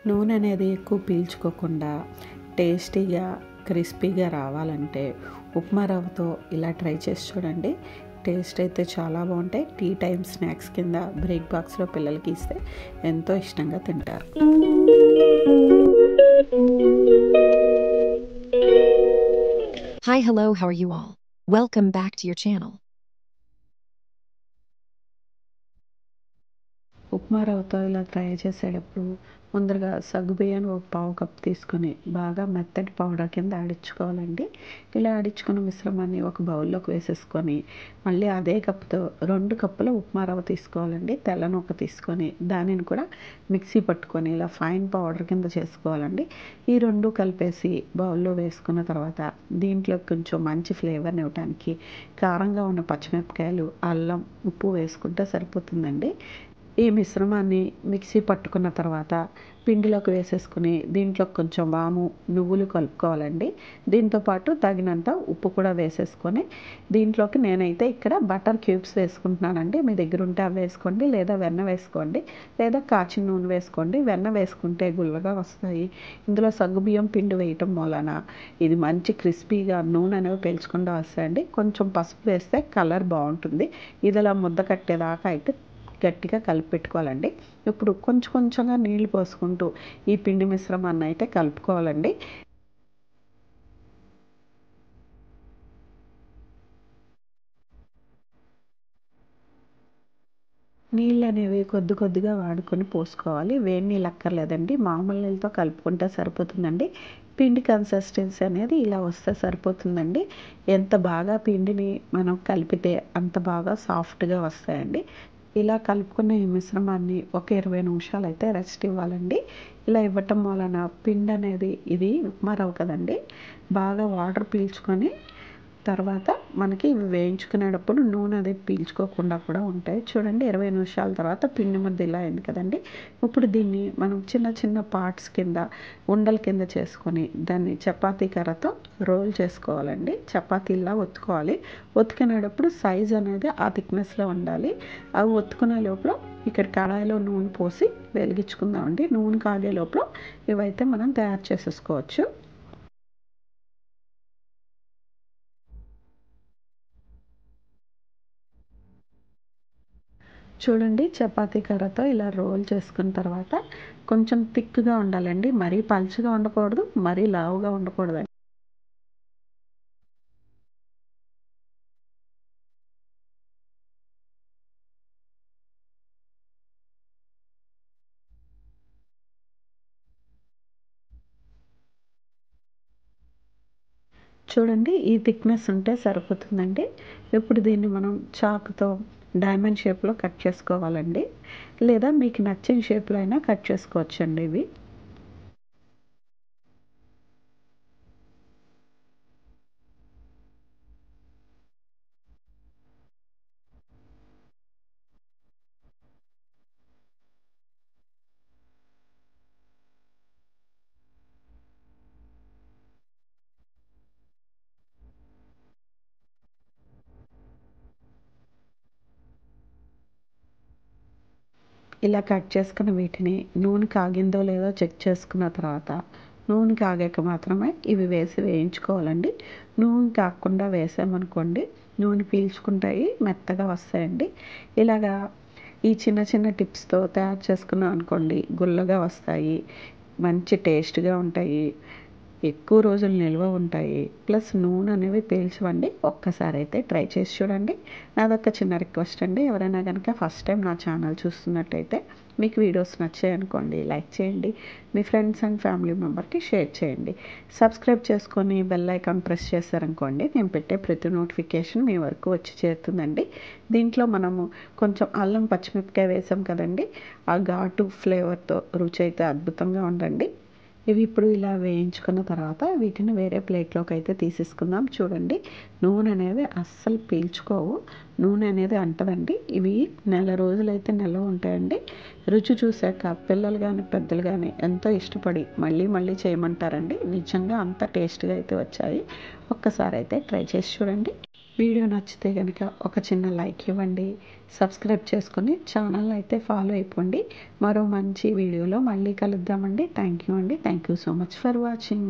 నూనె అనేది ఎక్కువ పీల్చుకోకుండా టేస్టీగా క్రిస్పీగా రావాలంటే ఉప్మా రవ్వతో ఇలా ట్రై చేసి చూడండి. టేస్ట్ అయితే చాలా బాగుంటాయి. టీ టైం స్నాక్స్ కింద బ్రేక్ బాక్స్లో పిల్లలకి ఇస్తే ఎంతో ఇష్టంగా తింటారు. Hi, hello, how are you all? Welcome back to your channel. Upma రవ్వతో ఇలా ట్రై చేసేటప్పుడు ముందరగా సగ్గుబియ్యాన్ని ఒక పావు కప్పు తీసుకొని బాగా మెత్తటి పౌడర్ కింద ఆడించుకోవాలండి. ఇలా ఆడించుకున్న మిశ్రమాన్ని ఒక బౌల్లోకి వేసేసుకొని మళ్ళీ అదే కప్పుతో 2 కప్పుల ఉప్మా రవ్వ తీసుకోవాలండి. తెల్ల నూక తీసుకొని దానిని కూడా మిక్సీ పట్టుకొని ఇలా ఫైన్ పౌడర్ కింద చేసుకోవాలండి. ఈ 2 కలిపేసి బౌల్లో వేసుకున్న తర్వాత దీంట్లో కొంచెం మంచి ఫ్లేవర్ని ఇవ్వడానికి కారంగా ఉన్న పచ్చిమిరపకాయలు, అల్లం, ఉప్పు వేసుకుంటే సరిపోతుందండి. ఈ మిశ్రమాన్ని మిక్సీ పట్టుకున్న తర్వాత పిండిలోకి వేసేసుకుని దీంట్లో కొంచెం వాము, నువ్వులు కలుపుకోవాలండి. దీంతోపాటు తగినంత ఉప్పు కూడా వేసేసుకొని దీంట్లోకి నేనైతే ఇక్కడ బటర్ క్యూబ్స్ వేసుకుంటున్నానండి. మీ దగ్గర ఉంటే అవి వేసుకోండి, లేదా వెన్న వేసుకోండి, లేదా కాచిన నూనె వేసుకోండి. వెన్న వేసుకుంటే గుల్లగా వస్తాయి. ఇందులో సగ్గుబియ్యం పిండి వేయటం వలన ఇది మంచి క్రిస్పీగా నూనె అనేవి పీల్చకుండా వస్తాయండి. కొంచెం పసుపు వేస్తే కలర్ బాగుంటుంది. ఇది ఇలా ముద్ద కట్టేదాకా అయితే గట్టిగా కలిపి పెట్టుకోవాలండి. ఇప్పుడు కొంచెం కొంచెంగా నీళ్లు పోసుకుంటూ ఈ పిండి మిశ్రమాన్ని అయితే కలుపుకోవాలండి. నీళ్ళు అనేవి కొద్ది కొద్దిగా వాడుకొని పోసుకోవాలి. వేడి నీళ్ళు అక్కర్లేదండి, మామూలు నీళ్ళతో కలుపుకుంటే సరిపోతుందండి. పిండి కన్సిస్టెన్సీ అనేది ఇలా వస్తే సరిపోతుందండి. ఎంత బాగా పిండిని మనం కలిపితే అంత బాగా సాఫ్ట్గా వస్తాయండి. ఇలా కలుపుకున్న ఈ మిశ్రమాన్ని ఒక 20 నిమిషాలు అయితే రెస్ట్ ఇవ్వాలండి. ఇలా ఇవ్వటం వలన పిండి అనేది ఇది ఉప్మా రవ్వ కదండి, బాగా వాటర్ పీల్చుకొని తర్వాత మనకి ఇవి వేయించుకునేటప్పుడు నూనె అది పీల్చుకోకుండా కూడా ఉంటాయి. చూడండి 20 నిమిషాల తర్వాత పిండి ముద్ద ఇలా అయింది కదండి. ఇప్పుడు దీన్ని మనం చిన్న చిన్న పార్ట్స్ కింద ఉండల కింద చేసుకొని దాన్ని చపాతీ కర్రతో రోల్ చేసుకోవాలండి. చపాతీలా ఒత్తుకోవాలి. ఒత్తుకునేటప్పుడు సైజ్ అనేది ఆ థిక్నెస్లో ఉండాలి. అవి ఒత్తుకునే లోపల ఇక్కడ కడాయిలో నూనె పోసి వెలిగించుకుందామండి. నూనె కాగే లోపల ఇవైతే మనం తయారు చేసేసుకోవచ్చు. చూడండి చపాతీ కర్రతో ఇలా రోల్ చేసుకున్న తర్వాత కొంచెం థిక్గా ఉండాలండి. మరీ పలుచగా ఉండకూడదు, మరీ లావుగా ఉండకూడదండి. చూడండి ఈ థిక్నెస్ ఉంటే సరిపోతుందండి. ఇప్పుడు దీన్ని మనం చాకుతో డైమండ్ షేప్లో కట్ చేసుకోవాలండి, లేదా మీకు నచ్చిన షేప్లో అయినా కట్ చేసుకోవచ్చండి ఇవి. ఇలా కట్ చేసుకున్న వీటిని నూనె కాగిందో లేదో చెక్ చేసుకున్న తర్వాత నూనె కాగాక మాత్రమే ఇవి వేసి వేయించుకోవాలండి. నూనె కాకుండా వేసామనుకోండి నూనె పీల్చుకుంటాయి, మెత్తగా వస్తాయండి. ఇలాగా ఈ చిన్న చిన్న టిప్స్తో తయారు చేసుకున్నాం అనుకోండి గుల్లగా వస్తాయి, మంచి టేస్ట్గా ఉంటాయి, ఎక్కువ రోజులు నిల్వ ఉంటాయి. ప్లస్ నూనె అనేవి పీల్చవండి. ఒక్కసారి అయితే ట్రై చేసి చూడండి. నాదొక చిన్న రిక్వెస్ట్ అండి, ఎవరైనా కనుక ఫస్ట్ టైం నా ఛానల్ చూస్తున్నట్టయితే మీకు వీడియోస్ నచ్చాయనుకోండి లైక్ చేయండి, మీ ఫ్రెండ్స్ అండ్ ఫ్యామిలీ మెంబర్కి షేర్ చేయండి. సబ్స్క్రైబ్ చేసుకొని బెల్ ఐకాన్ ప్రెస్ చేశారనుకోండి నేను పెట్టే ప్రతి నోటిఫికేషన్ మీ వరకు వచ్చి చేరుతుందండి. దీంట్లో మనము కొంచెం అల్లం పచ్చిమిరపకాయ వేసాం కదండి, ఆ ఘాటు ఫ్లేవర్తో రుచి అయితే అద్భుతంగా ఉండండి. ఇవి ఇప్పుడు ఇలా వేయించుకున్న తర్వాత వీటిని వేరే ప్లేట్లోకి అయితే తీసేసుకుందాం. చూడండి నూనె అనేది అస్సలు పీల్చుకోవు, నూనె అనేది అంటదండి. ఇవి నెల రోజులైతే నిల్వ ఉంటాయండి. రుచి చూసాక పిల్లలు కానీ పెద్దలు కానీ ఎంతో ఇష్టపడి మళ్ళీ మళ్ళీ చేయమంటారండి. నిజంగా అంత టేస్ట్గా అయితే వచ్చాయి. ఒక్కసారి అయితే ట్రై చేసి చూడండి. వీడియో నచ్చితే కనుక ఒక చిన్న లైక్ ఇవ్వండి, సబ్స్క్రైబ్ చేసుకొని ఛానల్ అయితే ఫాలో అయిపోండి. మరో మంచి వీడియోలో మళ్ళీ కలుద్దామండి. థ్యాంక్ యూ అండి. Thank you so much for watching.